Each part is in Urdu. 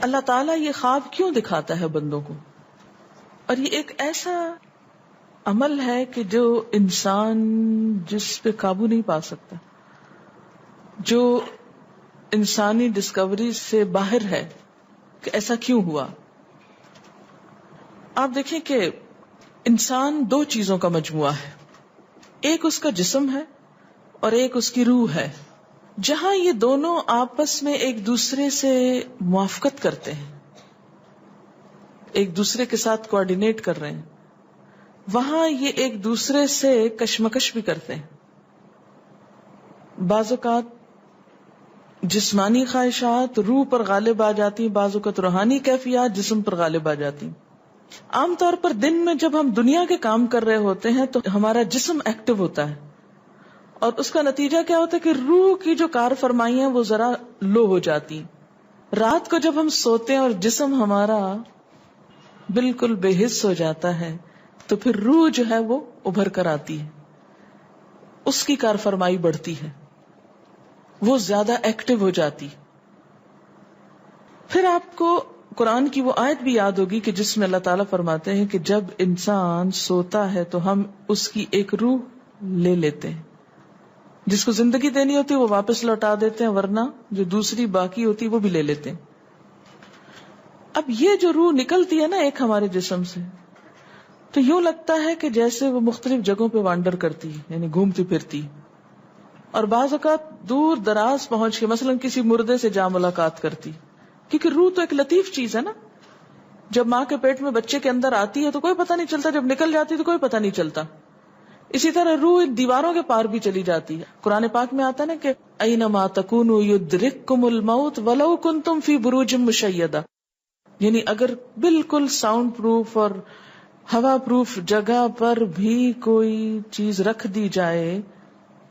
اللہ تعالیٰ یہ خواب کیوں دکھاتا ہے بندوں کو؟ اور یہ ایک ایسا عمل ہے کہ جو انسان جس پہ قابو نہیں پا سکتا، جو انسانی ڈسکوری سے باہر ہے کہ ایسا کیوں ہوا. آپ دیکھیں کہ انسان دو چیزوں کا مجموعہ ہے، ایک اس کا جسم ہے اور ایک اس کی روح ہے. جہاں یہ دونوں آپس میں ایک دوسرے سے موافقت کرتے ہیں، ایک دوسرے کے ساتھ کوآرڈینیٹ کر رہے ہیں، وہاں یہ ایک دوسرے سے کشمکش بھی کرتے ہیں. بعض اوقات جسمانی خواہشات روح پر غالب آ جاتی ہیں، بعض اوقات روحانی کیفیات جسم پر غالب آ جاتی ہیں. عام طور پر دن میں جب ہم دنیا کے کام کر رہے ہوتے ہیں تو ہمارا جسم ایکٹیو ہوتا ہے، اور اس کا نتیجہ کیا ہوتا ہے کہ روح کی جو کار فرمائی ہیں وہ ذرا لو ہو جاتی. رات کو جب ہم سوتے ہیں اور جسم ہمارا بالکل بے حس ہو جاتا ہے تو پھر روح جو ہے وہ ابھر کر آتی ہے، اس کی کار فرمائی بڑھتی ہے، وہ زیادہ ایکٹیو ہو جاتی. پھر آپ کو قرآن کی وہ آیت بھی یاد ہوگی کہ جس میں اللہ تعالیٰ فرماتے ہیں کہ جب انسان سوتا ہے تو ہم اس کی ایک روح لے لیتے ہیں، جس کو زندگی دینی ہوتی ہے وہ واپس لوٹا دیتے ہیں، ورنہ جو دوسری باقی ہوتی وہ بھی لے لیتے ہیں. اب یہ جو روح نکلتی ہے نا ایک ہمارے جسم سے، تو یوں لگتا ہے کہ جیسے وہ مختلف جگہوں پہ وانڈر کرتی ہے، یعنی گھومتی پھرتی، اور بعض اوقات دور دراز پہنچ کے مثلا کسی مردے سے جا ملاقات کرتی. کیونکہ روح تو ایک لطیف چیز ہے نا، جب ماں کے پیٹ میں بچے کے اندر آتی ہے تو کوئی پتہ نہیں چلتا، جب نکل جاتی ہے تو کوئی پتہ نہیں چلتا. اسی طرح روح دیواروں کے پار بھی چلی جاتی ہے. قرآن پاک میں آتا ہے نا کہ اینما تکونوا یدرککم الموت ولو کنتم فی بروج مشیدہ، یعنی اگر بالکل ساؤنڈ پروف اور ہوا پروف جگہ پر بھی کوئی چیز رکھ دی جائے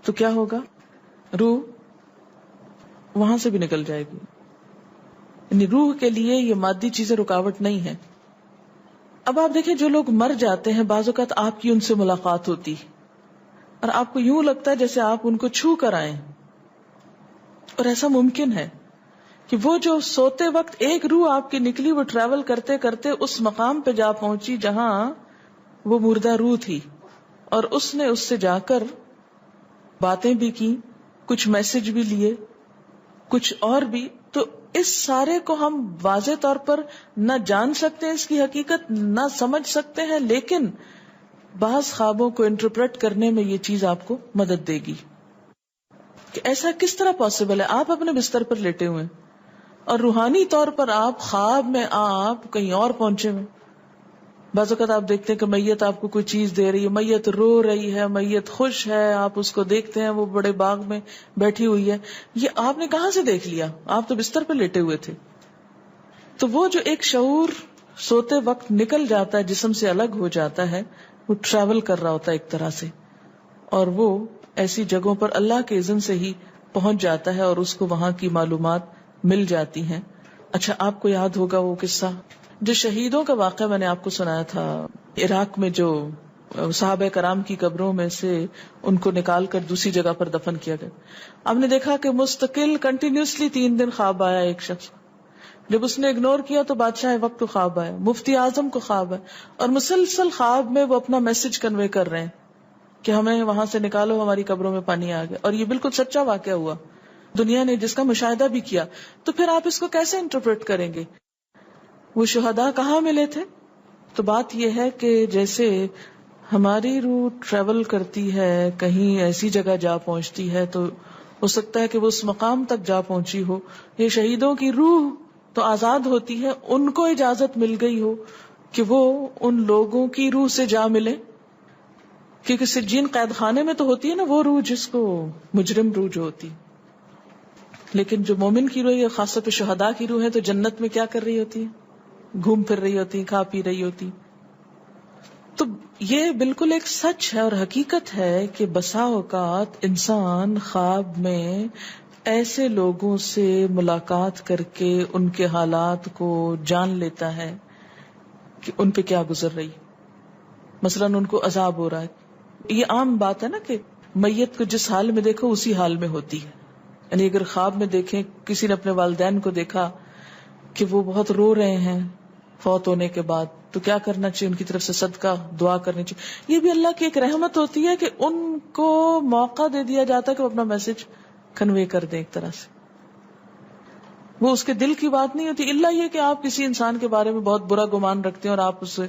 تو کیا ہوگا؟ روح وہاں سے بھی نکل جائے گی. یعنی روح کے لیے یہ مادی چیزیں رکاوٹ نہیں ہے. اب آپ دیکھیں جو لوگ مر جاتے ہیں بعض اوقات آپ کی ان سے ملاقات ہوتی اور آپ کو یوں لگتا ہے جیسے آپ ان کو چھو کر آئیں، اور ایسا ممکن ہے کہ وہ جو سوتے وقت ایک روح آپ کی نکلی وہ ٹریول کرتے کرتے اس مقام پہ جا پہنچی جہاں وہ مردہ روح تھی، اور اس نے اس سے جا کر باتیں بھی کی، کچھ میسج بھی لیے، کچھ اور بھی. تو اس سارے کو ہم واضح طور پر نہ جان سکتے ہیں، اس کی حقیقت نہ سمجھ سکتے ہیں، لیکن بعض خوابوں کو انٹرپریٹ کرنے میں یہ چیز آپ کو مدد دے گی کہ ایسا کس طرح پاسبل ہے. آپ اپنے بستر پر لیٹے ہوئے اور روحانی طور پر آپ خواب میں آپ کہیں اور پہنچے ہوئے. بعض اوقات آپ دیکھتے ہیں کہ میت آپ کو کوئی چیز دے رہی ہے، میت رو رہی ہے، میت خوش ہے، آپ اس کو دیکھتے ہیں وہ بڑے باغ میں بیٹھی ہوئی ہے. یہ آپ نے کہاں سے دیکھ لیا؟ آپ تو بستر پہ لیٹے ہوئے تھے. تو وہ جو ایک شعور سوتے وقت نکل جاتا ہے، جسم سے الگ ہو جاتا ہے، وہ ٹریول کر رہا ہوتا ہے ایک طرح سے، اور وہ ایسی جگہوں پر اللہ کے اذن سے ہی پہنچ جاتا ہے اور اس کو وہاں کی معلومات مل جاتی ہیں. اچھا، آپ کو یاد ہوگا وہ قصہ جو شہیدوں کا واقعہ میں نے آپ کو سنایا تھا، عراق میں جو صحابہ کرام کی قبروں میں سے ان کو نکال کر دوسری جگہ پر دفن کیا گیا. آپ نے دیکھا کہ مستقل کنٹینیوسلی 3 دن خواب آیا ایک شخص، جب اس نے اگنور کیا تو بادشاہ وقت کو خواب آیا، مفتی اعظم کو خواب ہے، اور مسلسل خواب میں وہ اپنا میسج کنوے کر رہے ہیں کہ ہمیں وہاں سے نکالو، ہماری قبروں میں پانی آ گیا. اور یہ بالکل سچا واقعہ ہوا، دنیا نے جس کا مشاہدہ بھی کیا. تو پھر آپ اس کو کیسے انٹرپریٹ کریں گے؟ وہ شہداء کہاں ملے تھے؟ تو بات یہ ہے کہ جیسے ہماری روح ٹریول کرتی ہے، کہیں ایسی جگہ جا پہنچتی ہے تو ہو سکتا ہے کہ وہ اس مقام تک جا پہنچی ہو. یہ شہیدوں کی روح تو آزاد ہوتی ہے، ان کو اجازت مل گئی ہو کہ وہ ان لوگوں کی روح سے جا ملے، کیونکہ سجین قید خانے میں تو ہوتی ہے نا وہ روح جس کو مجرم روح جو ہوتی، لیکن جو مومن کی روح ہے، خاص طور پہ شہداء کی روح ہے، تو جنت میں کیا کر رہی ہوتی ہے؟ گھوم پھر رہی ہوتی، کھا پی رہی ہوتی. تو یہ بالکل ایک سچ ہے اور حقیقت ہے کہ بسا اوقات انسان خواب میں ایسے لوگوں سے ملاقات کر کے ان کے حالات کو جان لیتا ہے کہ ان پہ کیا گزر رہی. مثلا ان کو عذاب ہو رہا ہے. یہ عام بات ہے نا کہ میت کو جس حال میں دیکھو اسی حال میں ہوتی ہے. یعنی اگر خواب میں دیکھیں کسی نے اپنے والدین کو دیکھا کہ وہ بہت رو رہے ہیں فوت ہونے کے بعد، تو کیا کرنا چاہیے؟ ان کی طرف سے صدقہ دعا کرنی چاہیے. یہ بھی اللہ کی ایک رحمت ہوتی ہے کہ ان کو موقع دے دیا جاتا ہے کہ وہ اپنا میسج کنوے کر دیں. ایک طرح سے وہ اس کے دل کی بات نہیں ہوتی، الا یہ کہ آپ کسی انسان کے بارے میں بہت برا گمان رکھتے ہیں اور آپ اسے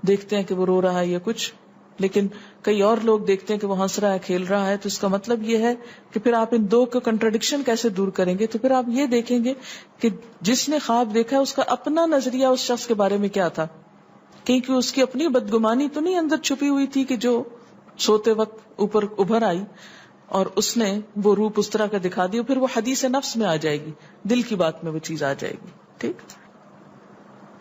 دیکھتے ہیں کہ وہ رو رہا ہے یا کچھ، لیکن کئی اور لوگ دیکھتے ہیں کہ وہ ہنس رہا ہے، کھیل رہا ہے. تو اس کا مطلب یہ ہے کہ پھر آپ ان دو کا کنٹرڈکشن کیسے دور کریں گے؟ تو پھر آپ یہ دیکھیں گے کہ جس نے خواب دیکھا ہے اس کا اپنا نظریہ اس شخص کے بارے میں کیا تھا، کیونکہ اس کی اپنی بدگمانی تو نہیں اندر چھپی ہوئی تھی کہ جو سوتے وقت اوپر ابھر آئی اور اس نے وہ روپ اس طرح کا دکھا دیا. پھر وہ حدیث نفس میں آ جائے گی، دل کی بات میں وہ چیز آ جائے گی. ٹھیک.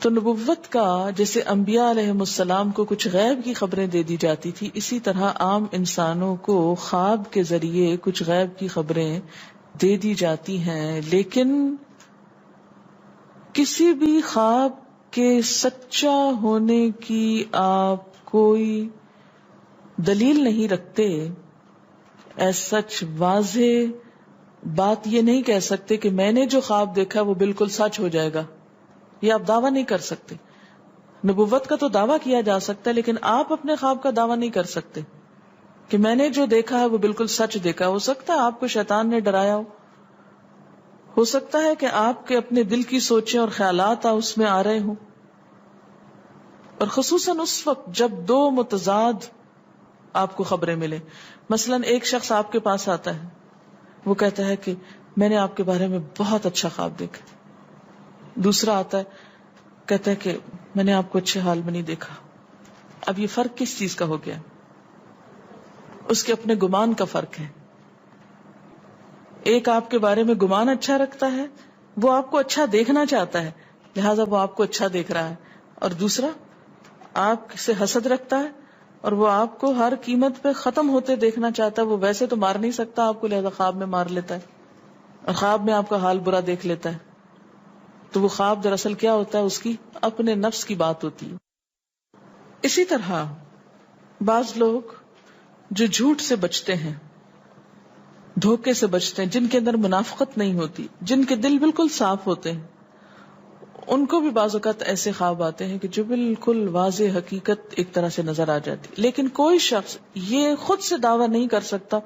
تو نبوت کا جیسے انبیاء علیہ السلام کو کچھ غیب کی خبریں دے دی جاتی تھی، اسی طرح عام انسانوں کو خواب کے ذریعے کچھ غیب کی خبریں دے دی جاتی ہیں. لیکن کسی بھی خواب کے سچا ہونے کی آپ کوئی دلیل نہیں رکھتے. ایز سچ واضح بات یہ نہیں کہہ سکتے کہ میں نے جو خواب دیکھا وہ بالکل سچ ہو جائے گا، یہ آپ دعویٰ نہیں کر سکتے. نبوت کا تو دعویٰ کیا جا سکتا ہے، لیکن آپ اپنے خواب کا دعویٰ نہیں کر سکتے کہ میں نے جو دیکھا ہے وہ بالکل سچ دیکھا. ہو سکتا ہے آپ کو شیطان نے ڈرایا ہو سکتا ہے کہ آپ کے اپنے دل کی سوچیں اور خیالات اس میں آ رہے ہوں، اور خصوصاً اس وقت جب دو متضاد آپ کو خبریں ملیں. مثلا ایک شخص آپ کے پاس آتا ہے، وہ کہتا ہے کہ میں نے آپ کے بارے میں بہت اچھا خواب دیکھا. دوسرا آتا ہے کہتا ہے کہ میں نے آپ کو اچھے حال میں نہیں دیکھا. اب یہ فرق کس چیز کا ہو گیا؟ اس کے اپنے گمان کا فرق ہے. ایک آپ کے بارے میں گمان اچھا رکھتا ہے، وہ آپ کو اچھا دیکھنا چاہتا ہے لہذا وہ آپ کو اچھا دیکھ رہا ہے، اور دوسرا آپ سے حسد رکھتا ہے اور وہ آپ کو ہر قیمت پہ ختم ہوتے دیکھنا چاہتا ہے. وہ ویسے تو مار نہیں سکتا آپ کو، لہذا خواب میں مار لیتا ہے اور خواب میں آپ کا حال برا دیکھ لیتا ہے. تو وہ خواب دراصل کیا ہوتا ہے؟ اس کی اپنے نفس کی بات ہوتی ہے. اسی طرح بعض لوگ جو جھوٹ سے بچتے ہیں، دھوکے سے بچتے ہیں، جن کے اندر منافقت نہیں ہوتی، جن کے دل بالکل صاف ہوتے ہیں، ان کو بھی بعض اوقات ایسے خواب آتے ہیں کہ جو بالکل واضح حقیقت ایک طرح سے نظر آ جاتی. لیکن کوئی شخص یہ خود سے دعویٰ نہیں کر سکتا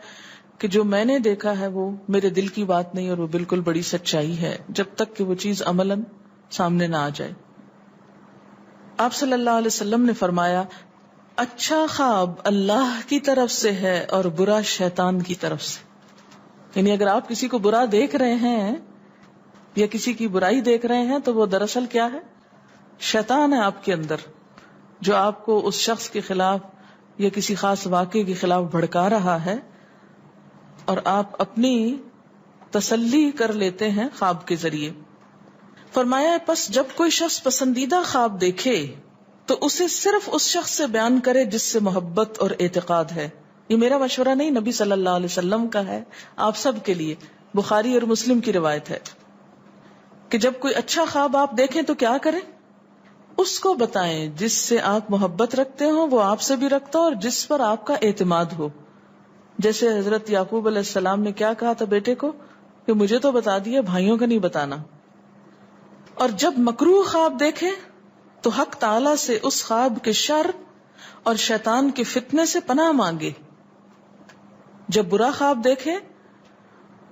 کہ جو میں نے دیکھا ہے وہ میرے دل کی بات نہیں اور وہ بالکل بڑی سچائی ہے، جب تک کہ وہ چیز عملاً سامنے نہ آ جائے. آپ صلی اللہ علیہ وسلم نے فرمایا، اچھا خواب اللہ کی طرف سے ہے اور برا شیطان کی طرف سے. یعنی اگر آپ کسی کو برا دیکھ رہے ہیں یا کسی کی برائی دیکھ رہے ہیں تو وہ دراصل کیا ہے؟ شیطان ہے آپ کے اندر، جو آپ کو اس شخص کے خلاف یا کسی خاص واقعے کے خلاف بھڑکا رہا ہے، اور آپ اپنی تسلی کر لیتے ہیں خواب کے ذریعے. فرمایا پس جب کوئی شخص پسندیدہ خواب دیکھے تو اسے صرف اس شخص سے بیان کرے جس سے محبت اور اعتقاد ہے. یہ میرا مشورہ نہیں، نبی صلی اللہ علیہ وسلم کا ہے آپ سب کے لیے. بخاری اور مسلم کی روایت ہے کہ جب کوئی اچھا خواب آپ دیکھیں تو کیا کریں؟ اس کو بتائیں جس سے آپ محبت رکھتے ہو، وہ آپ سے بھی رکھتا ہو اور جس پر آپ کا اعتماد ہو. جیسے حضرت یعقوب علیہ السلام نے کیا کہا تھا بیٹے کو کہ مجھے تو بتا دیا، بھائیوں کا نہیں بتانا. اور جب مکروہ خواب دیکھیں تو حق تعالی سے اس خواب کے شر اور شیطان کے فتنے سے پناہ مانگے. جب برا خواب دیکھیں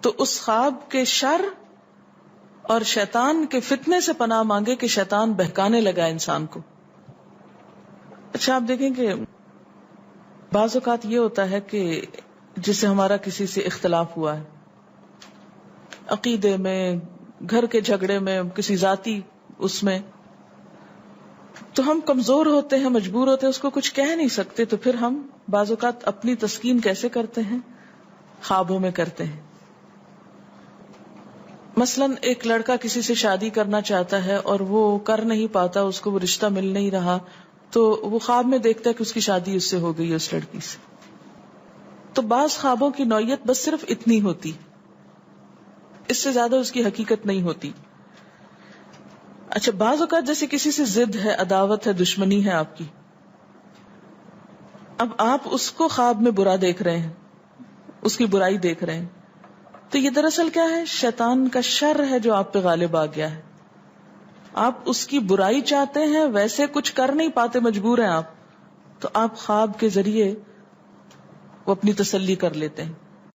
تو اس خواب کے شر اور شیطان کے فتنے سے پناہ مانگے کہ شیطان بہکانے لگا انسان کو. اچھا آپ دیکھیں کہ بعض اوقات یہ ہوتا ہے کہ جسے ہمارا کسی سے اختلاف ہوا ہے، عقیدے میں، گھر کے جھگڑے میں، کسی ذاتی اس میں، تو ہم کمزور ہوتے ہیں، مجبور ہوتے ہیں، اس کو کچھ کہہ نہیں سکتے. تو پھر ہم بعض اوقات اپنی تسکین کیسے کرتے ہیں؟ خوابوں میں کرتے ہیں. مثلا ایک لڑکا کسی سے شادی کرنا چاہتا ہے اور وہ کر نہیں پاتا، اس کو وہ رشتہ مل نہیں رہا، تو وہ خواب میں دیکھتا ہے کہ اس کی شادی اس سے ہو گئی ہے، اس لڑکی سے. تو بعض خوابوں کی نوعیت بس صرف اتنی ہوتی، اس سے زیادہ اس کی حقیقت نہیں ہوتی. اچھا بعض اوقات جیسے کسی سے ضد ہے، عداوت ہے، دشمنی ہے آپ کی، اب آپ اس کو خواب میں برا دیکھ رہے ہیں، اس کی برائی دیکھ رہے ہیں، تو یہ دراصل کیا ہے؟ شیطان کا شر ہے جو آپ پہ غالب آ گیا ہے. آپ اس کی برائی چاہتے ہیں، ویسے کچھ کر نہیں پاتے، مجبور ہیں آپ، تو آپ خواب کے ذریعے وہ اپنی تسلی کر لیتے ہیں